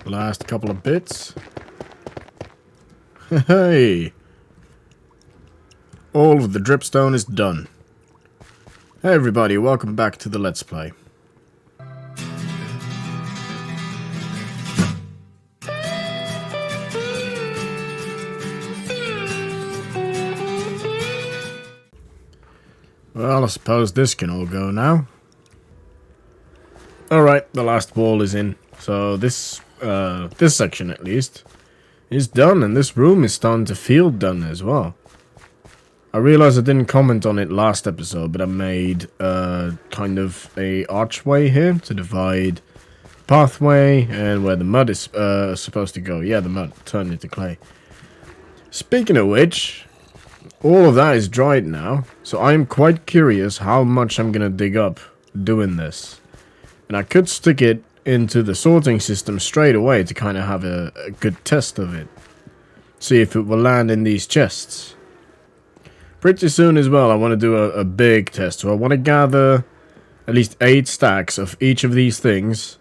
Last couple of bits. Hey! All of the dripstone is done. Hey everybody, welcome back to the Let's Play. Well, I suppose this can all go now. Alright, the last wall is in. So this section at least is done, and this room is starting to feel done as well. I realized I didn't comment on it last episode, but I made kind of a archway here to divide pathway and where the mud is supposed to go. Yeah, the mud turned into clay. Speaking of which, all of that is dried now, so I'm quite curious how much I'm gonna dig up doing this. And I could stick it into the sorting system straight away to kind of have a good test of it. See if it will land in these chests. Pretty soon as well, I want to do a big test. So I want to gather at least 8 stacks of each of these things.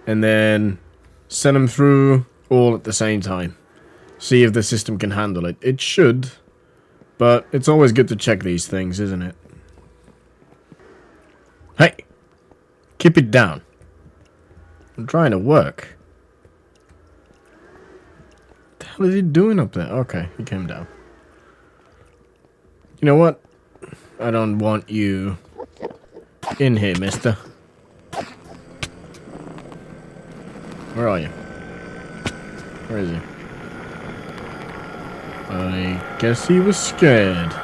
And then send them through all at the same time. See if the system can handle it. It should. But it's always good to check these things, isn't it? Hey! Keep it down. I'm trying to work. What the hell is he doing up there? Okay, he came down. You know what? I don't want you in here, mister. Where are you? Where is he? I guess he was scared.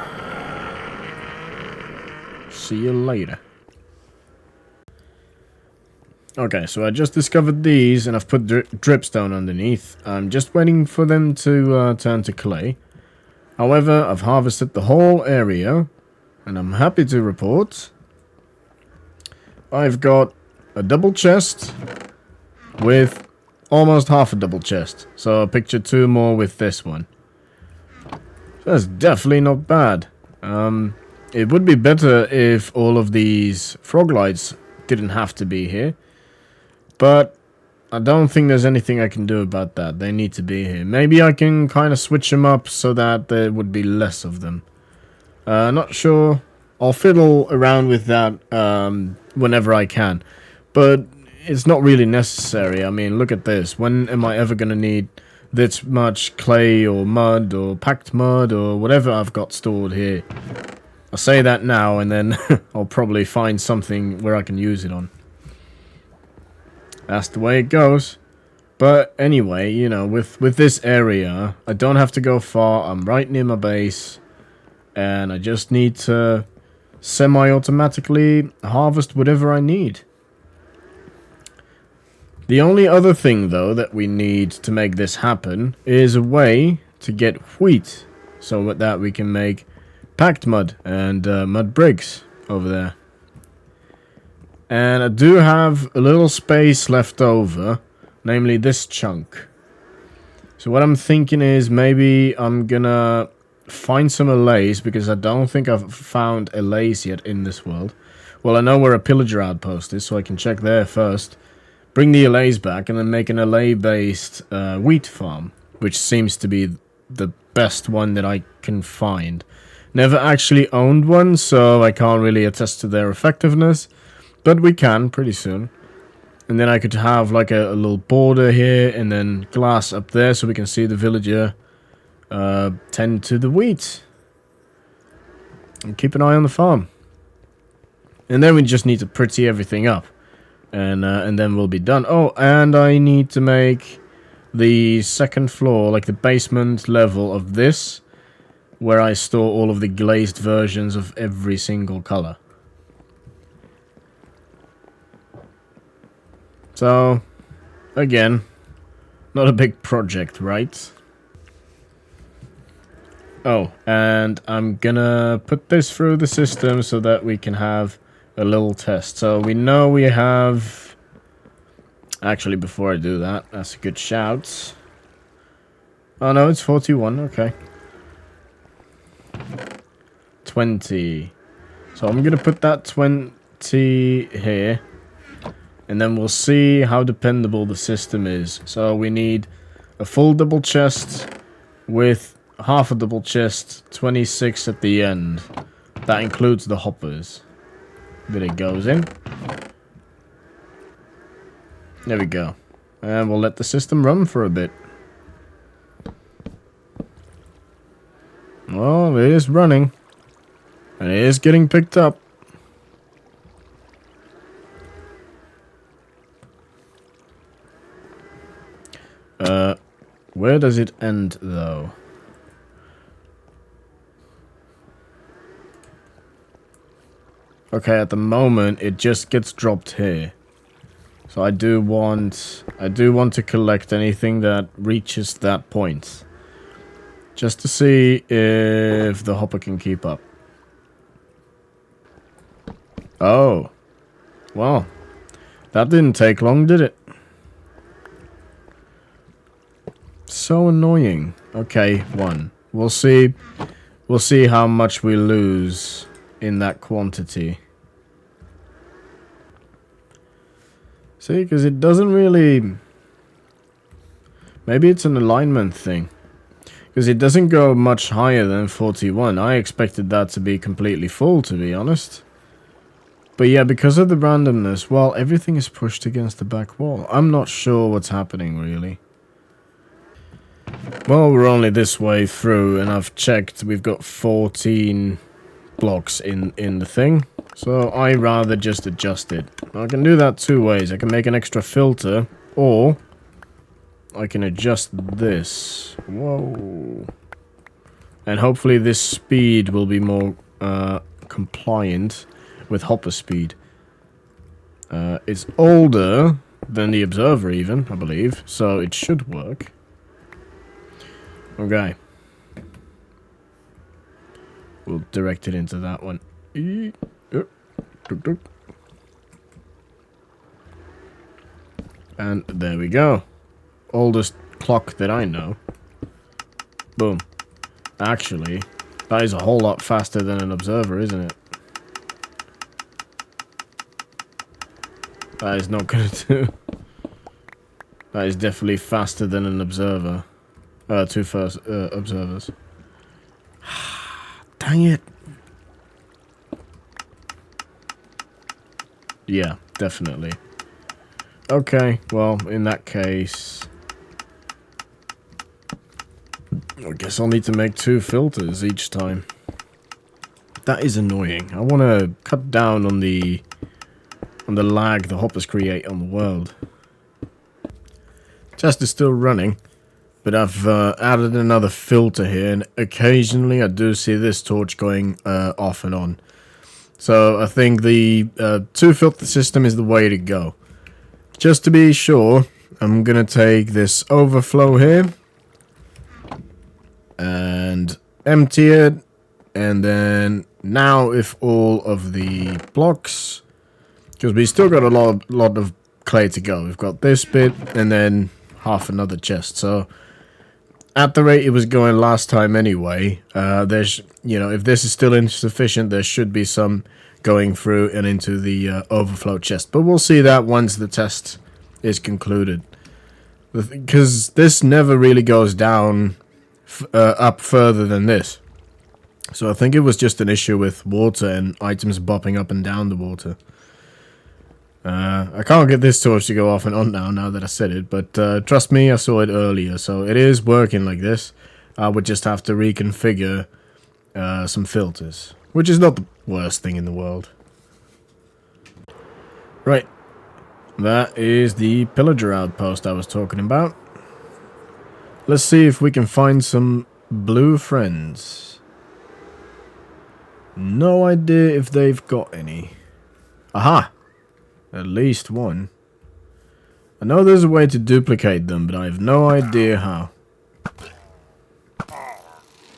See you later. Okay, so I just discovered these, and I've put dripstone underneath. I'm just waiting for them to turn to clay. However, I've harvested the whole area, and I'm happy to report I've got a double chest with almost half a double chest. So I picture 2 more with this one. That's definitely not bad. It would be better if all of these frog lights didn't have to be here. But I don't think there's anything I can do about that. They need to be here. Maybe I can kind of switch them up so that there would be less of them. Not sure. I'll fiddle around with that whenever I can. But it's not really necessary. I mean, look at this. When am I ever going to need this much clay or mud or packed mud or whatever I've got stored here? I'll say that now, and then I'll probably find something where I can use it on. That's the way it goes. But anyway, you know, with this area, I don't have to go far. I'm right near my base. And I just need to semi-automatically harvest whatever I need. The only other thing, though, that we need to make this happen is a way to get wheat. So with that we can make packed mud and mud bricks over there. And I do have a little space left over, namely this chunk. So what I'm thinking is maybe I'm gonna find some allays, because I don't think I've found allays yet in this world. Well, I know where a pillager outpost is, so I can check there first. Bring the allays back and then make an allay-based wheat farm, which seems to be the best one that I can find. Never actually owned one, so I can't really attest to their effectiveness. But we can pretty soon. And then I could have like a little border here and then glass up there so we can see the villager tend to the wheat. And keep an eye on the farm. And then we just need to pretty everything up. And then we'll be done. Oh, and I need to make the second floor, like the basement level of this, where I store all of the glazed versions of every single color. So, again, not a big project, right? Oh, and I'm gonna put this through the system so that we can have a little test. So we know we have... Actually, before I do that, that's a good shout. Oh no, it's 41, okay. 20. So I'm gonna put that 20 here. And then we'll see how dependable the system is. So we need a full double chest with half a double chest, 26 at the end. That includes the hoppers. Then it goes in. There we go. And we'll let the system run for a bit. Well, it is running. And it is getting picked up. Where does it end, though? Okay, at the moment, it just gets dropped here. So I do want to collect anything that reaches that point. Just to see if the hopper can keep up. Oh. Well. That didn't take long, did it? So annoying. Okay, one. We'll see how much we lose in that quantity. See, because it doesn't really... Maybe it's an alignment thing. Because it doesn't go much higher than 41. I expected that to be completely full, to be honest. But yeah, because of the randomness, well, everything is pushed against the back wall. I'm not sure what's happening, really. Well, we're only this way through, and I've checked. We've got 14 blocks in the thing. So I rather just adjust it. I can do that two ways. I can make an extra filter, or I can adjust this. Whoa. And hopefully this speed will be more compliant with hopper speed. It's older than the observer even, I believe, so it should work. Okay. We'll direct it into that one. And there we go. Oldest clock that I know. Boom. Actually, that is a whole lot faster than an observer, isn't it? That is not gonna do. That is definitely faster than an observer. Two first observers. Dang it. Yeah, definitely. Okay, well, in that case... I guess I'll need to make 2 filters each time. That is annoying. I want to cut down on the lag the hoppers create on the world. Test is still running. But I've added another filter here, and occasionally I do see this torch going off and on. So I think the 2-filter system is the way to go. Just to be sure, I'm going to take this overflow here and empty it. And then now if all of the blocks, because we still got a lot of clay to go. We've got this bit and then half another chest. So at the rate it was going last time anyway, there's, you know, if this is still insufficient, there should be some going through and into the overflow chest. But we'll see that once the test is concluded. Because this never really goes down up further than this. So I think it was just an issue with water and items bopping up and down the water. I can't get this torch to go off and on now that I said it, but trust me, I saw it earlier, so it is working like this. I would just have to reconfigure some filters, which is not the worst thing in the world. Right, that is the pillager outpost I was talking about. Let's see if we can find some blue friends. No idea if they've got any. Aha! At least one. I know there's a way to duplicate them, but I have no idea how.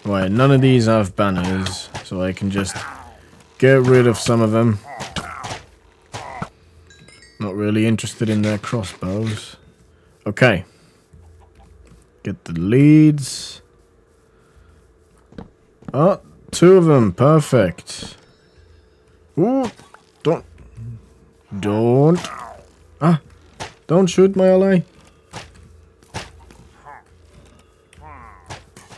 Right, none of these have banners, so I can just get rid of some of them. Not really interested in their crossbows. Okay. Get the leads. Oh, 2 of them. Perfect. Ooh, don't. Ah! Don't shoot my Allay.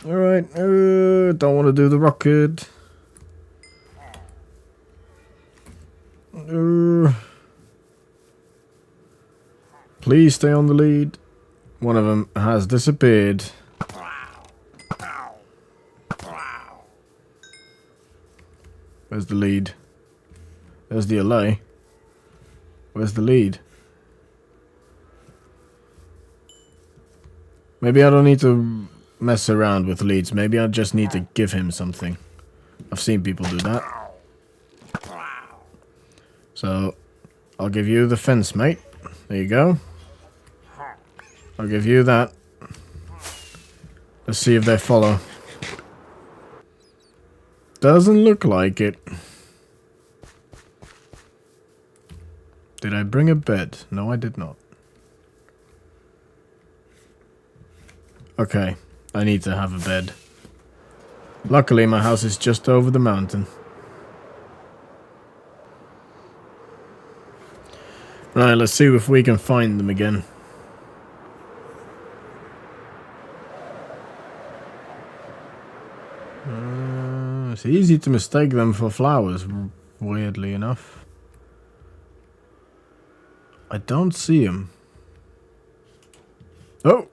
Alright, don't want to do the rocket. Please stay on the lead. One of them has disappeared. Where's the lead? There's the Allay. Where's the lead? Maybe I don't need to mess around with leads. Maybe I just need to give him something. I've seen people do that. So, I'll give you the fence, mate. There you go. I'll give you that. Let's see if they follow. Doesn't look like it. Did I bring a bed? No, I did not. Okay, I need to have a bed. Luckily, my house is just over the mountain. Right, let's see if we can find them again. It's easy to mistake them for flowers, weirdly enough. I don't see them. Oh!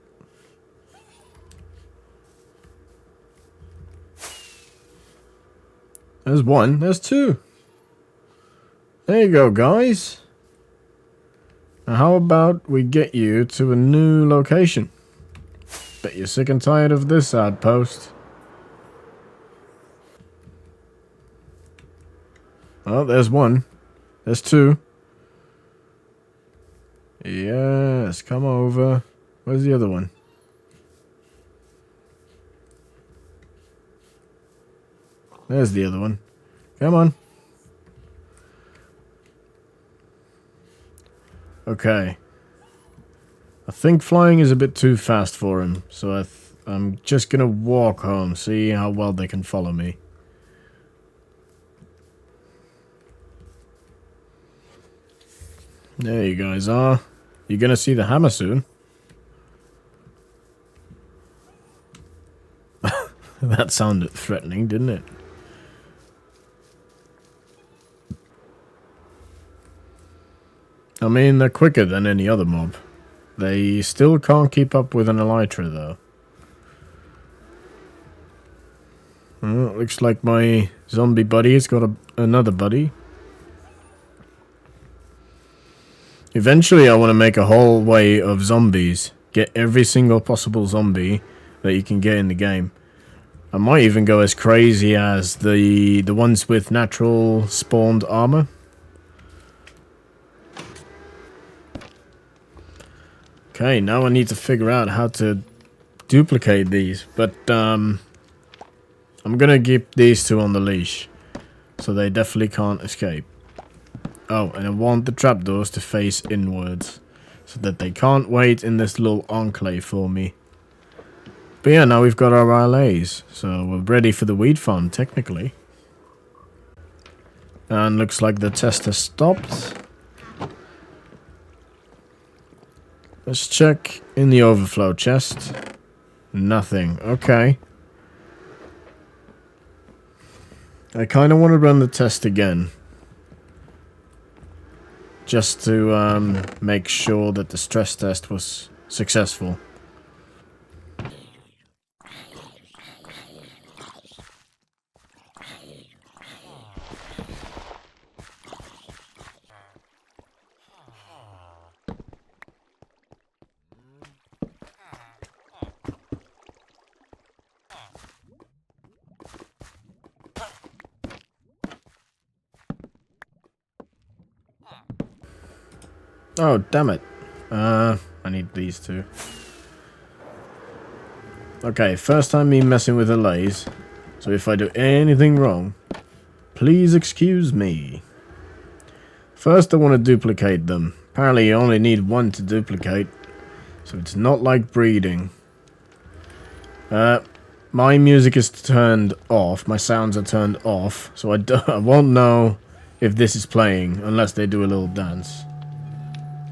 There's one. There's two. There you go, guys. Now how about we get you to a new location? Bet you're sick and tired of this outpost. Oh, there's one. There's two. Yes, come over. Where's the other one? There's the other one. Come on. Okay. I think flying is a bit too fast for him, so I'm just gonna walk home, see how well they can follow me. There you guys are. You're gonna see the hammer soon. That sounded threatening, didn't it? I mean, they're quicker than any other mob. They still can't keep up with an elytra, though. Well, looks like my zombie buddy has got another buddy. Eventually, I want to make a whole way of zombies. Get every single possible zombie that you can get in the game. I might even go as crazy as the ones with natural spawned armor. Okay, now I need to figure out how to duplicate these, but I'm gonna keep these two on the leash, so they definitely can't escape. Oh, and I want the trapdoors to face inwards, so that they can't wait in this little enclave for me. But yeah, now we've got our allays, so we're ready for the wheat farm, technically. And looks like the test has stopped. Let's check in the overflow chest. Nothing. Okay. I kind of want to run the test again. Just to make sure that the stress test was successful. Oh, damn it. I need these two. Okay, first time me messing with allays. So if I do anything wrong, please excuse me. First I want to duplicate them. Apparently you only need one to duplicate. So it's not like breeding. My music is turned off. My sounds are turned off. So I won't know if this is playing unless they do a little dance.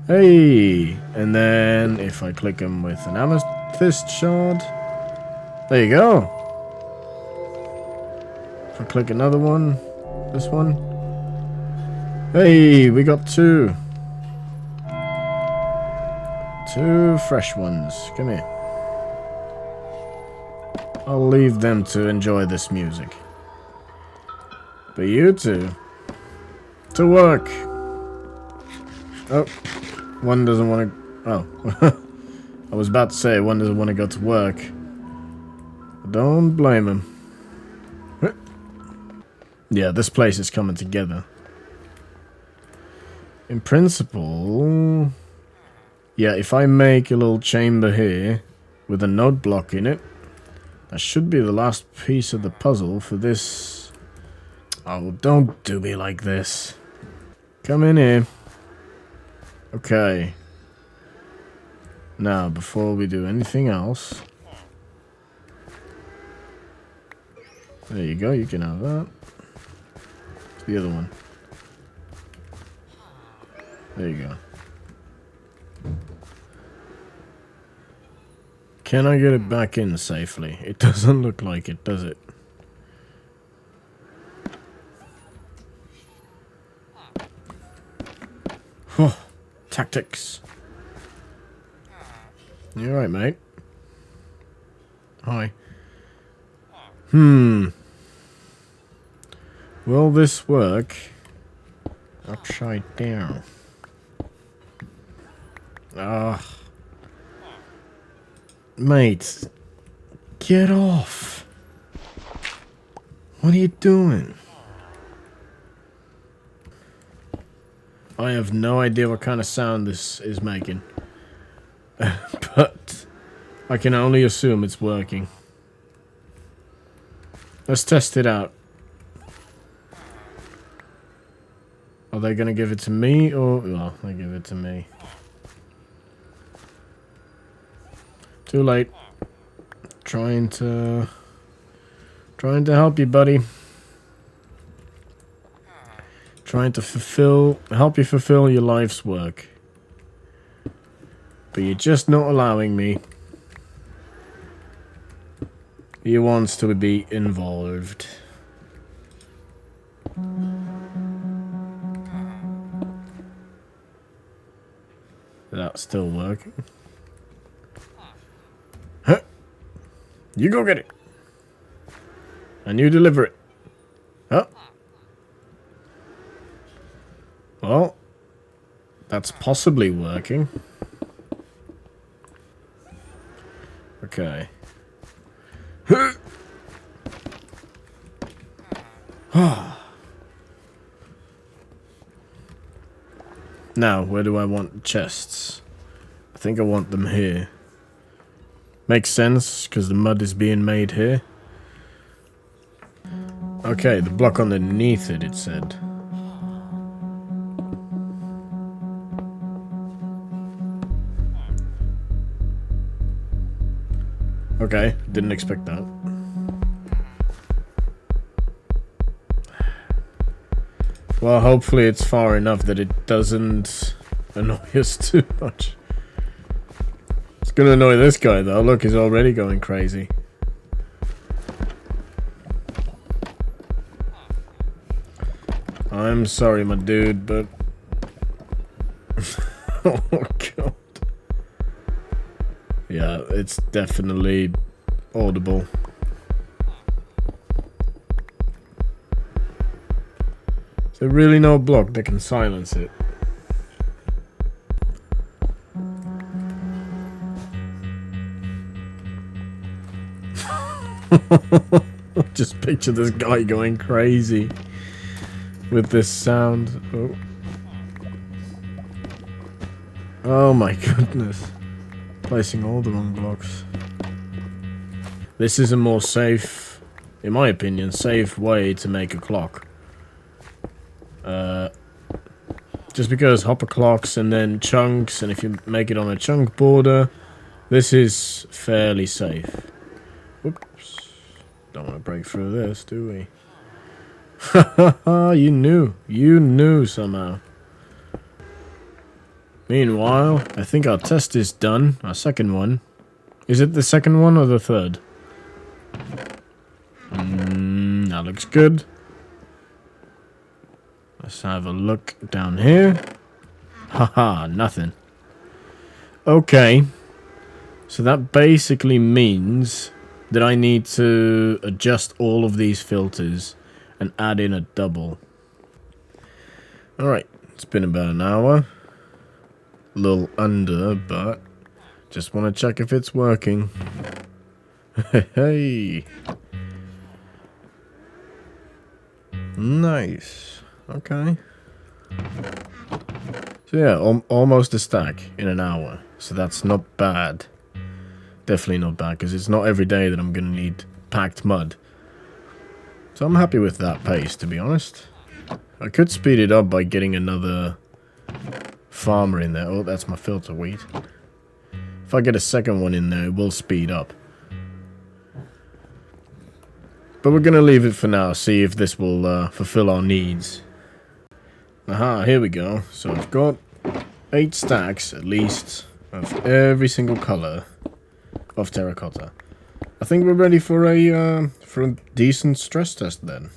Hey! And then if I click him with an amethyst shard, there you go. If I click another one, this one. Hey, we got two. Two fresh ones. Come here. I'll leave them to enjoy this music. But you two, to work. Oh, one doesn't want to... Oh. I was about to say one doesn't want to go to work. Don't blame him. Yeah, this place is coming together. In principle... Yeah, if I make a little chamber here with a note block in it, that should be the last piece of the puzzle for this. Oh, don't do me like this. Come in here. Okay. Now, before we do anything else... There you go, you can have that. The other one. There you go. Can I get it back in safely? It doesn't look like it, does it? Oh, tactics. You alright, mate? Hi. Will this work upside down? Ah. Mate, get off. What are you doing? I have no idea what kind of sound this is making. But I can only assume it's working. Let's test it out. Are they gonna give it to me or... Well, they give it to me. Too late. Trying to help you, buddy. Trying to help you fulfill your life's work. But you're just not allowing me. He wants to be involved. That's still working. Huh? You go get it. And you deliver it. Huh? Well, that's possibly working. Okay. Now, where do I want chests? I think I want them here. Makes sense, because the mud is being made here. Okay, the block underneath it, it said. Okay, didn't expect that. Well, hopefully it's far enough that it doesn't annoy us too much. It's gonna annoy this guy though. Look, he's already going crazy. I'm sorry, my dude, but... Oh, God. Yeah, it's definitely audible. Is there really no block that can silence it? Just picture this guy going crazy with this sound. Oh, oh my goodness. Placing all the wrong blocks. This is a more safe, in my opinion, safe way to make a clock. Just because hopper clocks and then chunks, and if you make it on a chunk border, this is fairly safe. Whoops. Don't want to break through this, do we? Haha, you knew. You knew somehow. Meanwhile, I think our test is done. Our second one. Is it the second one or the third? That looks good. Let's have a look down here. Haha, nothing. Okay. So that basically means that I need to adjust all of these filters and add in a double. Alright, it's been about an hour. A little under, but just want to check if it's working. Hey. Nice. Okay. So yeah, almost a stack in an hour. So that's not bad. Definitely not bad, because it's not every day that I'm going to need packed mud. So I'm happy with that pace, to be honest. I could speed it up by getting another farmer in there. Oh, that's my filter wheat. If I get a second one in there, it will speed up. But we're going to leave it for now, see if this will fulfill our needs. Aha, here we go. So I've got 8 stacks, at least, of every single colour of terracotta. I think we're ready for a decent stress test then.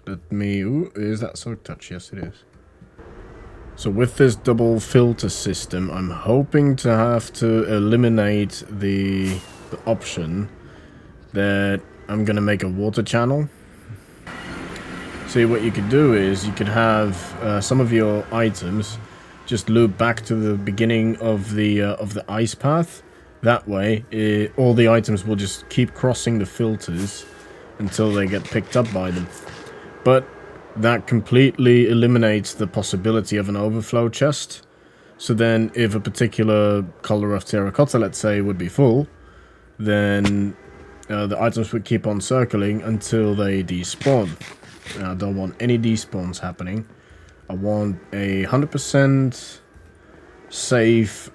Let me... Ooh, is that so touch? Yes, it is. So with this double filter system, I'm hoping to have to eliminate the option that I'm going to make a water channel. See, what you could do is you could have some of your items just loop back to the beginning of the ice path. That way, all the items will just keep crossing the filters until they get picked up by them. But that completely eliminates the possibility of an overflow chest. So then, if a particular color of terracotta, let's say, would be full, then the items would keep on circling until they despawn. Now, I don't want any despawns happening. I want a 100% safe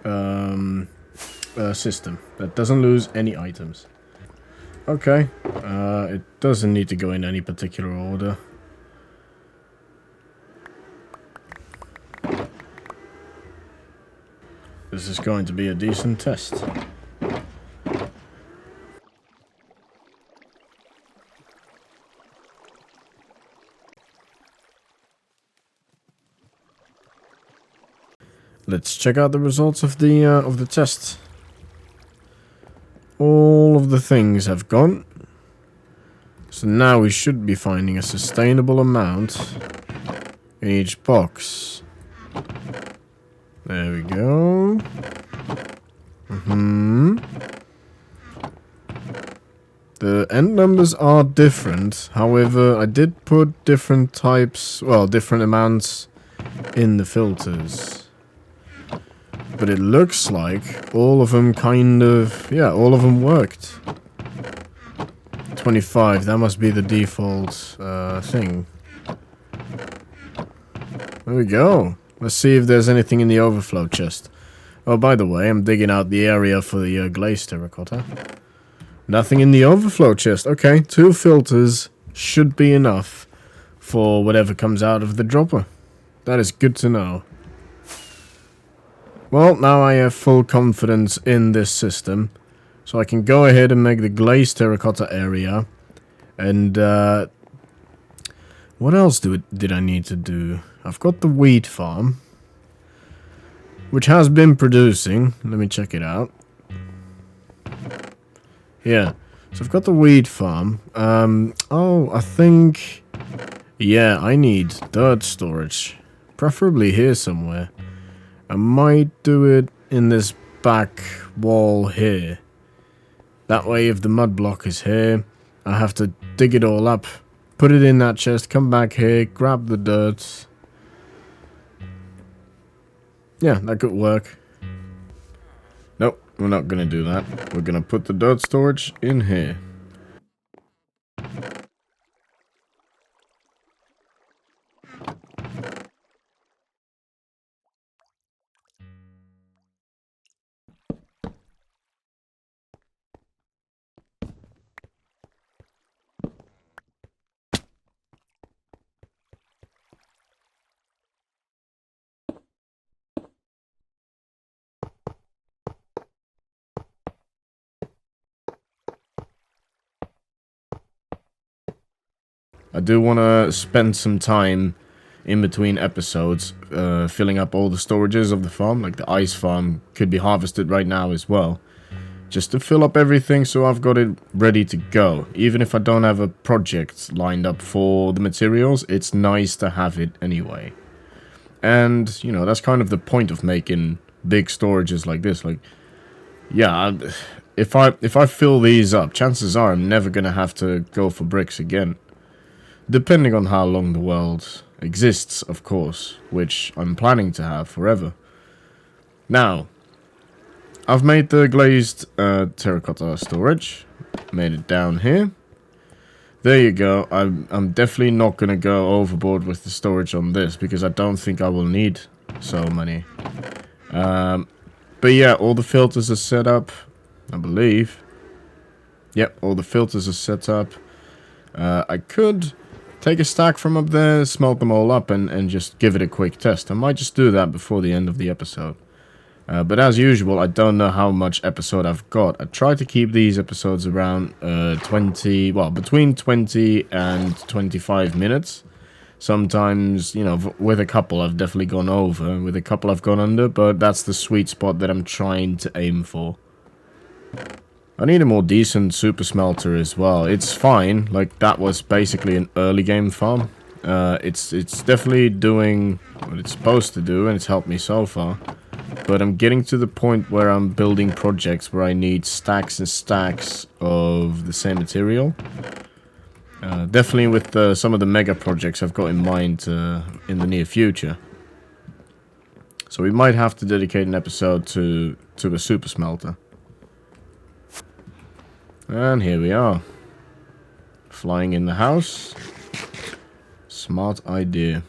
system that doesn't lose any items. Okay, it doesn't need to go in any particular order. This is going to be a decent test. Let's check out the results of the test. All of the things have gone. So now we should be finding a sustainable amount in each box. There we go. The end numbers are different. However, I did put different types, well, different amounts in the filters. But it looks like all of them kind of, yeah, all of them worked. 25, that must be the default thing. There we go. Let's see if there's anything in the overflow chest. Oh, by the way, I'm digging out the area for the glazed terracotta. Nothing in the overflow chest. Okay, 2 filters should be enough for whatever comes out of the dropper. That is good to know. Well, now I have full confidence in this system. So I can go ahead and make the glazed terracotta area. And, what else did I need to do? I've got the wheat farm, which has been producing. Let me check it out. Yeah, so I've got the wheat farm. Oh, I think... Yeah, I need dirt storage. Preferably here somewhere. I might do it in this back wall here. That way, if the mud block is here, I have to dig it all up, put it in that chest, come back here, grab the dirt. Yeah, that could work. Nope, we're not gonna do that. We're gonna put the dirt storage in here. I do want to spend some time in between episodes filling up all the storages of the farm. Like the ice farm could be harvested right now as well. Just to fill up everything so I've got it ready to go. Even if I don't have a project lined up for the materials, it's nice to have it anyway. And, you know, that's kind of the point of making big storages like this. Like, yeah, if I fill these up, chances are I'm never going to have to go for bricks again. Depending on how long the world exists, of course, which I'm planning to have forever. Now, I've made the glazed terracotta storage. Made it down here. There you go. I'm definitely not going to go overboard with the storage on this because I don't think I will need so many. But yeah, all the filters are set up, I believe. Yep, all the filters are set up. I could take a stack from up there, smelt them all up, and just give it a quick test. I might just do that before the end of the episode. But as usual, I don't know how much episode I've got. I try to keep these episodes around 20, well, between 20 and 25 minutes. Sometimes, you know, with a couple I've definitely gone over, with a couple I've gone under, but that's the sweet spot that I'm trying to aim for. I need a more decent super smelter as well. It's fine, like that was basically an early game farm. It's definitely doing what it's supposed to do, and it's helped me so far. But I'm getting to the point where I'm building projects where I need stacks and stacks of the same material. Definitely with some of the mega projects I've got in mind in the near future. So we might have to dedicate an episode to a super smelter. And here we are. Flying in the house. Smart idea.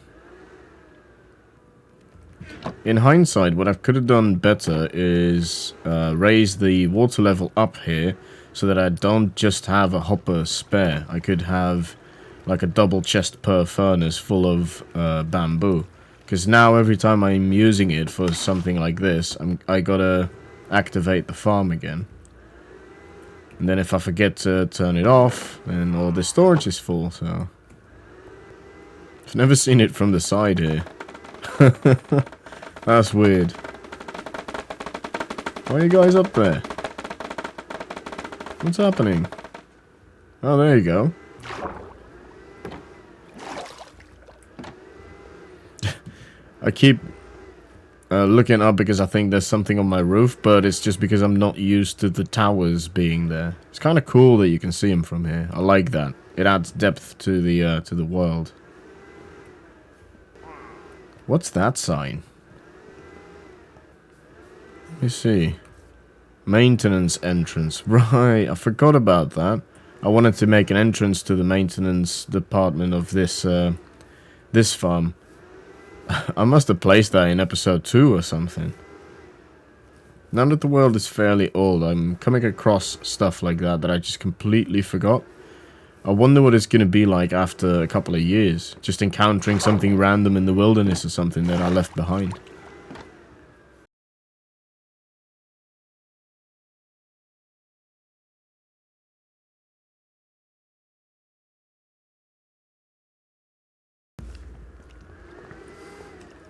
In hindsight, what I could have done better is raise the water level up here so that I don't just have a hopper spare. I could have like a double chest per furnace full of bamboo. Because now every time I'm using it for something like this, I gotta activate the farm again. And then if I forget to turn it off, then all the storage is full, so... I've never seen it from the side here. That's weird. Why are you guys up there? What's happening? Oh, there you go. I keep looking up because I think there's something on my roof, but it's just because I'm not used to the towers being there. It's kind of cool that you can see them from here. I like that. It adds depth to the world. What's that sign? Let me see. Maintenance entrance. Right, I forgot about that. I wanted to make an entrance to the maintenance department of this this farm. I must have placed that in episode 2 or something. Now that the world is fairly old, I'm coming across stuff like that I just completely forgot. I wonder what it's going to be like after a couple of years. Just encountering something random in the wilderness or something that I left behind.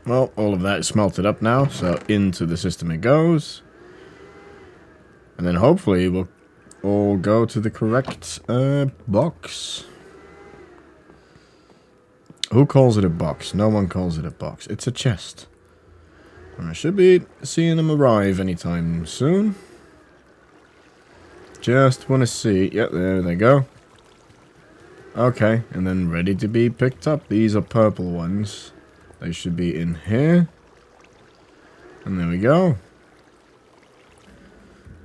Well, all of that is smelted up now, so into the system it goes. And then hopefully we'll all go to the correct box. Who calls it a box? No one calls it a box. It's a chest. And I should be seeing them arrive anytime soon. Just want to see. Yep, there they go. Okay, and then ready to be picked up. These are purple ones. They should be in here. And there we go.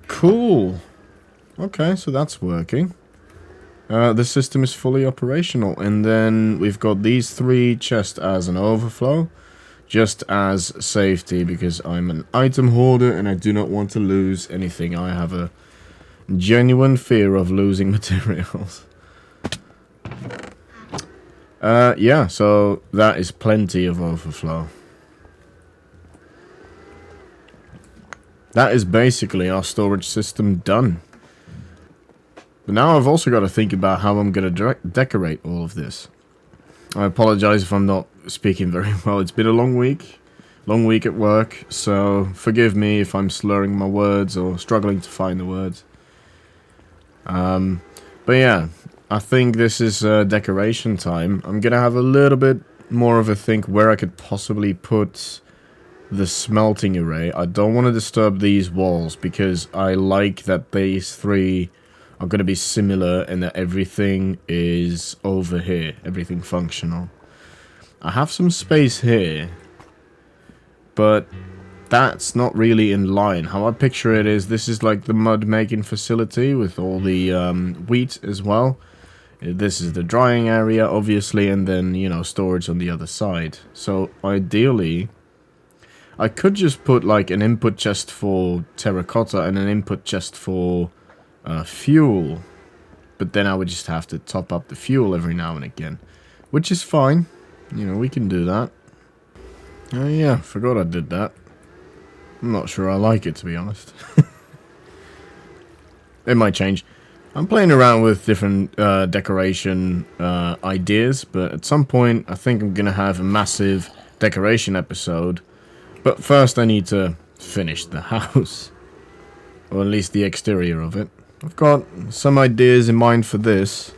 Cool. Okay, so that's working. The system is fully operational. And then we've got these 3 chests as an overflow. Just as safety, because I'm an item hoarder and I do not want to lose anything. I have a genuine fear of losing materials. Yeah, so that is plenty of overflow. That is basically our storage system done. But now I've also got to think about how I'm going to decorate all of this. I apologize if I'm not speaking very well. It's been a long week at work, so forgive me if I'm slurring my words or struggling to find the words. But yeah, I think this is decoration time. I'm gonna have a little bit more of a think where I could possibly put the smelting array. I don't want to disturb these walls because I like that these three are going to be similar and that everything is over here, everything functional. I have some space here, but that's not really in line. How I picture it is this is like the mud making facility with all the wheat as well. This is the drying area, obviously, and then, you know, storage on the other side. So ideally, I could just put like an input chest for terracotta and an input chest for fuel, but then I would just have to top up the fuel every now and again, which is fine. You know, we can do that. Oh yeah, forgot I did that. I'm not sure I like it, to be honest. It might change. I'm playing around with different decoration ideas, but at some point I think I'm gonna have a massive decoration episode. But first I need to finish the house, or at least the exterior of it. I've got some ideas in mind for this,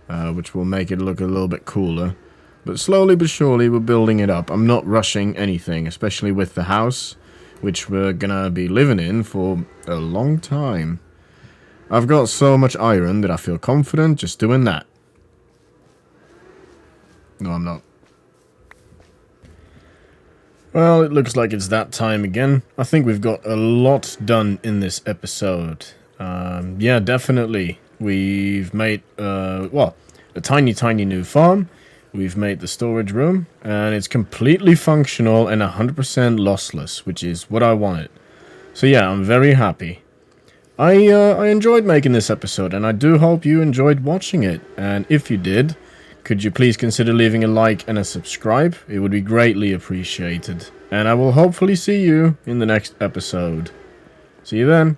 which will make it look a little bit cooler. But slowly but surely we're building it up. I'm not rushing anything, especially with the house, which we're gonna be living in for a long time. I've got so much iron that I feel confident just doing that. No, I'm not. Well, it looks like it's that time again. I think we've got a lot done in this episode. Yeah, definitely. We've made, well, a tiny new farm. We've made the storage room, and it's completely functional and 100% lossless, which is what I wanted. So yeah, I'm very happy. I enjoyed making this episode, and I do hope you enjoyed watching it. And if you did, could you please consider leaving a like and a subscribe? It would be greatly appreciated. And I will hopefully see you in the next episode. See you then.